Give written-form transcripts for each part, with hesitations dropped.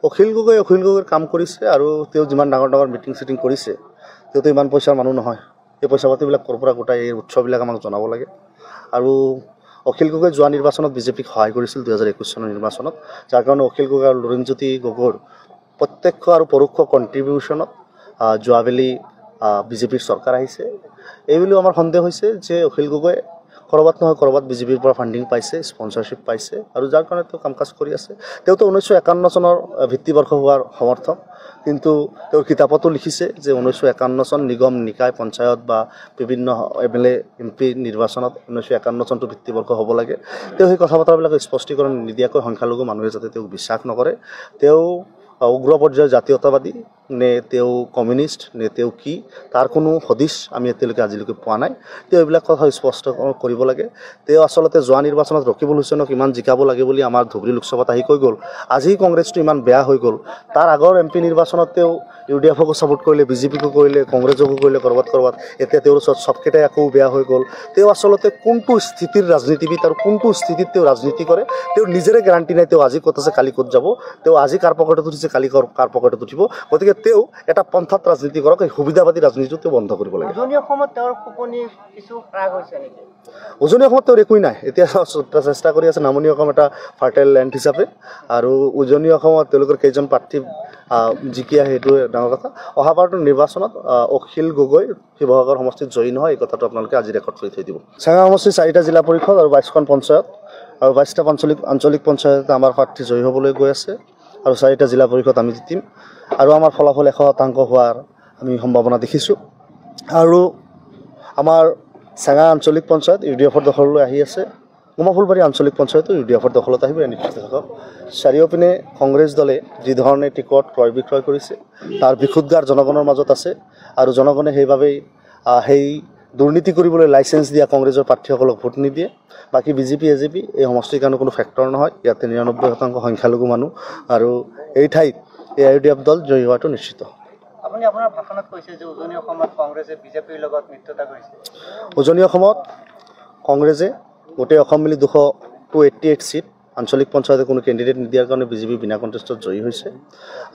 অখিল গগৈৰ কাম কৰিছে আৰু তেওঁ যিমান ডাঙৰ মিটিং চিটিং কৰিছে তেওঁতো ইমান পইচাৰ মানুহ নহয়। এই পইচা পাতিবিলাক ক'ৰ পৰা গোটাই এই উৎসবিলাক আমাক জনাব লাগে। আৰু অখিল গগৈ যোৱা নিৰ্বাচনত বিজেপিক সহায় কৰিছিল 2021 চনৰ নিৰ্বাচনত, যাৰ কাৰণে অখিল গগৈ আৰু লুৰিণজ্যোতি গগৈৰ প্ৰত্যক্ষ আৰু পৰোক্ষ কণ্ট্ৰিবিউশ্যনত যোৱাবেলি বিজেপিৰ চৰকাৰ আহিছে। এইবুলিও আমাৰ সন্দেহ হৈছে যে অখিল গগৈ ক'ৰবাত নহয় ক'ৰবাত বিজেপিৰ পৰা ফাণ্ডিং পাইছে, স্পনচাৰশ্বিপ পাইছে, আৰু যাৰ কাৰণে তেওঁ কাম কাজ কৰি আছে। তেওঁতো 1951 চনৰ ভিত্তিবৰ্ষ হোৱাৰ সমৰ্থক, কিন্তু তেওঁৰ কিতাপতো লিখিছে যে 1951 চন নিগম নিকায় পঞ্চায়ত বা বিভিন্ন MLA MP নিৰ্বাচনত 1951 চনটো ভিত্তিবৰ্ষ হ'ব লাগে। তেওঁ সেই কথা বতৰাবিলাক স্পষ্টীকৰণ নিদিয়াকৈ সংখ্যালঘু মানুহে যাতে তেওঁক বিশ্বাস নকৰে, তেওঁ উগ্ৰ পৰ্যায়ৰ জাতীয়তাবাদী নে তেওঁ কমিউনিষ্ট নে তেওঁ কি, তাৰ কোনো হদিশ আমি এতিয়ালৈকে আজিলৈকে পোৱা নাই। তেওঁ এইবিলাক কথা স্পষ্ট কৰিব লাগে। তেওঁ আচলতে যোৱা নিৰ্বাচনত ৰকিবুল হুছেইনক ইমান জিকাব লাগে বুলি আমাৰ ধুবুৰী লোকসভাত আহি কৈ গ'ল। আজি কংগ্ৰেছটো ইমান বেয়া হৈ গ'ল, তাৰ আগৰ MP নিৰ্বাচনত তেওঁ UDFকো ছাপোৰ্ট কৰিলে, বিজেপিকো কৰিলে, কংগ্ৰেছকো কৰিলে ক'ৰবাত, এতিয়া তেওঁৰ ওচৰত চবকেইটাই আকৌ বেয়া হৈ গ'ল। তেওঁ আচলতে কোনটো স্থিতিৰ ৰাজনীতিবিদ আৰু কোনটো স্থিতিত তেওঁ ৰাজনীতি কৰে তেওঁৰ নিজৰে গেৰাণ্টি নাই। তেওঁ আজি ক'ত আছে, কালি ক'ত যাব, তেওঁ আজি কাৰ পকেটত উঠিছে, কালি কাৰ পকেটত উঠিব। গতিকে তেওঁ এটা পন্থাত ৰাজনীতি কৰক, এই সুবিধাবাদী ৰাজনীতিটো তেওঁ বন্ধ কৰিব লাগে। উজনি অসমত তেওঁৰ খোপনি কিছু হ্ৰাস হৈছে নেকি? উজনি অসমত তেওঁৰ একোৱেই নাই। এতিয়া চেষ্টা কৰি আছে নামনি অসম এটা ফাৰ্টাইল লেণ্ড হিচাপে, আৰু উজনি অসমত তেওঁলোকৰ কেইজন প্ৰাৰ্থী জিকি আহে সেইটো ডাঙৰ কথা। অহাবাৰটো নিৰ্বাচনত অখিল গগৈ শিৱসাগৰ সমষ্টিত জয়ী নহয়, এই কথাটো আপোনালোকে আজি ৰেকৰ্ড কৰি থৈ দিব। চেঙা সমষ্টিৰ 4টা জিলা পৰিষদ আৰু 22খন পঞ্চায়ত আৰু 22টা আঞ্চলিক পঞ্চায়তে আমাৰ প্ৰাৰ্থী জয়ী হ'বলৈ গৈ আছে, আৰু 4টা জিলা পৰিষদ আমি জিতিম, আৰু আমাৰ ফলাফল 100% হোৱাৰ আমি সম্ভাৱনা দেখিছোঁ। আৰু আমাৰ চেঙা আঞ্চলিক পঞ্চায়ত UDFৰ দখললৈ আহি আছে, উমাফুলবাৰী আঞ্চলিক পঞ্চায়তো UDFৰ দখলত আহিব, নিশ্চিত থাকক। চাৰিওপিনে কংগ্ৰেছ দলে যি ধৰণে টিকট ক্ৰয় বিক্ৰয় কৰিছে তাৰ বিশুদ্ধাৰ জনগণৰ মাজত আছে, আৰু জনগণে সেইবাবেই সেই দুৰ্নীতি কৰিবলৈ লাইচেঞ্চ দিয়া কংগ্ৰেছৰ প্ৰাৰ্থীসকলক ভোট নিদিয়ে। বাকী BJP AJP এই সমষ্টিৰ কাৰণে কোনো ফেক্টৰ নহয়। ইয়াতে 99% সংখ্যালঘু মানুহ, আৰু এই ঠাইত এই UDF দল জয়ী হোৱাটো নিশ্চিত। আপুনি আপোনাৰ ভাষণত কৈছে যে উজনি অসমত কংগ্ৰেছে বিজেপিৰ লগত মিত্ৰতা কৰিছে। উজনি অসমত কংগ্ৰেছে গোটেই অসম মিলি 288 ছিট আঞ্চলিক পঞ্চায়তে কোনো কেণ্ডিডেট নিদিয়াৰ কাৰণে BJP বিনা কণ্টেষ্টত জয়ী হৈছে।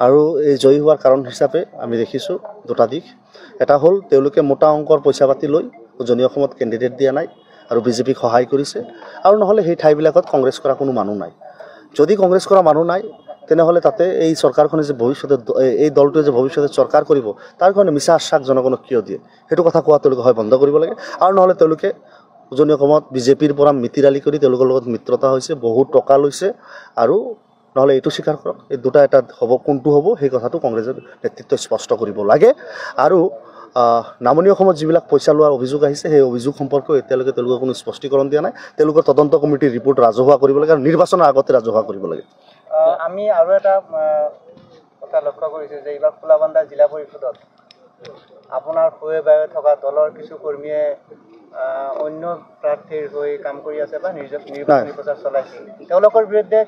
আৰু এই জয়ী হোৱাৰ কাৰণ হিচাপে আমি দেখিছোঁ দুটা দিশ। এটা হ'ল তেওঁলোকে মোটা অংকৰ পইচা পাতি লৈ উজনি অসমত কেণ্ডিডেট দিয়া নাই আৰু BJPক সহায় কৰিছে, আৰু নহ'লে সেই ঠাইবিলাকত কংগ্ৰেছ কৰা কোনো মানুহ নাই। যদি কংগ্ৰেছ কৰা মানুহ নাই তেনেহ'লে তাতে এই চৰকাৰখনে যে ভৱিষ্যতে এই দলটোৱে যে ভৱিষ্যতে চৰকাৰ কৰিব তাৰ কাৰণে মিছা আশ্বাস জনগণক কিয় দিয়ে, সেইটো কথা কোৱা তেওঁলোকে হয় বন্ধ কৰিব লাগে। আৰু নহ'লে তেওঁলোকে উজনি অসমত BJPৰ পৰা মিতিৰালি কৰি তেওঁলোকৰ লগত মিত্ৰতা হৈছে, বহুত টকা লৈছে, আৰু নহ'লে এইটো স্বীকাৰ কৰক এই দুটা এটা হ'ব, কোনটো হ'ব সেই কথাটো কংগ্ৰেছৰ নেতৃত্বই স্পষ্ট কৰিব লাগে। আৰু নামনি অসমত যিবিলাক পইচা লোৱাৰ অভিযোগ আহিছে সেই অভিযোগ সম্পৰ্কেও এতিয়ালৈকে তেওঁলোকে কোনো স্পষ্টীকৰণ দিয়া নাই। তেওঁলোকৰ তদন্ত কমিটিৰ ৰিপৰ্ট ৰাজহুৱা কৰিব লাগে, আৰু নিৰ্বাচনৰ আগতে ৰাজহুৱা কৰিব লাগে। আমি আৰু এটা কথা লক্ষ্য কৰিছোঁ যে এইবাৰ ফুলাবান্দা জিলা পৰিষদত আপোনাৰ হৈ থকা দলৰ কিছু কৰ্মীয়ে অন্য প্ৰাৰ্থীৰ হৈ কাম কৰি আছে বা নিৰ্বাচনী প্ৰচাৰ চলাইছে, তেওঁলোকৰ বিৰুদ্ধে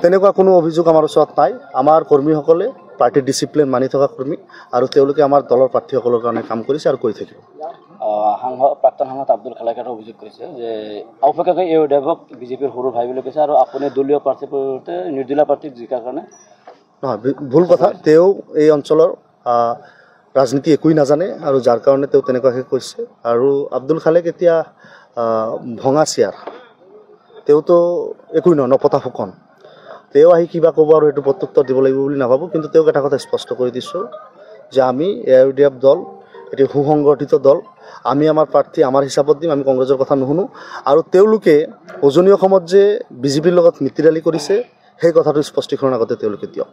তেনেকুৱা কোনো অভিযোগ আমাৰ ওচৰত নাই। আমাৰ কৰ্মীসকলে পাৰ্টিৰ ডিচিপ্লিন মানি থকা কৰ্মী, আৰু তেওঁলোকে আমাৰ দলৰ প্ৰাৰ্থীসকলৰ কাৰণে কাম কৰিছে আৰু কৰি থাকিব। প্ৰাক্তন সাংসদ আব্দুল খালেকাৰে অভিযোগ কৰিছে যে আওফাকে UDFক BJPৰ সৰু ভাই বুলি কৈছে, আৰু আপুনি দলীয় প্ৰাৰ্থীৰ পৰিৱৰ্তে নিৰ্দলীয় প্ৰাৰ্থীক জিকাৰ কাৰণে। নহয়, ভুল কথা। তেওঁ এই অঞ্চলৰ ৰাজনীতি একোৱেই নাজানে, আৰু যাৰ কাৰণে তেওঁ তেনেকুৱাকৈ কৈছে। আৰু আব্দুল খালেক এতিয়া ভঙা চিয়াৰ, তেওঁতো একোৱেই নহয়, নপতা ফুকন। তেওঁ আহি কিবা ক'ব আৰু সেইটো প্ৰত্যুত্তৰ দিব লাগিব বুলি নাভাবোঁ। কিন্তু তেওঁক এটা কথা স্পষ্ট কৰি দিছোঁ যে আমি UDF দল এটি সুসংগঠিত দল, আমি আমাৰ প্ৰাৰ্থী আমাৰ হিচাপত দিম, আমি কংগ্ৰেছৰ কথা নুশুনো। আৰু তেওঁলোকে উজনি অসমত যে BJPৰ লগত মিতিৰালি কৰিছে সেই কথাটো স্পষ্টীকৰণ আগতে তেওঁলোকে দিয়ক।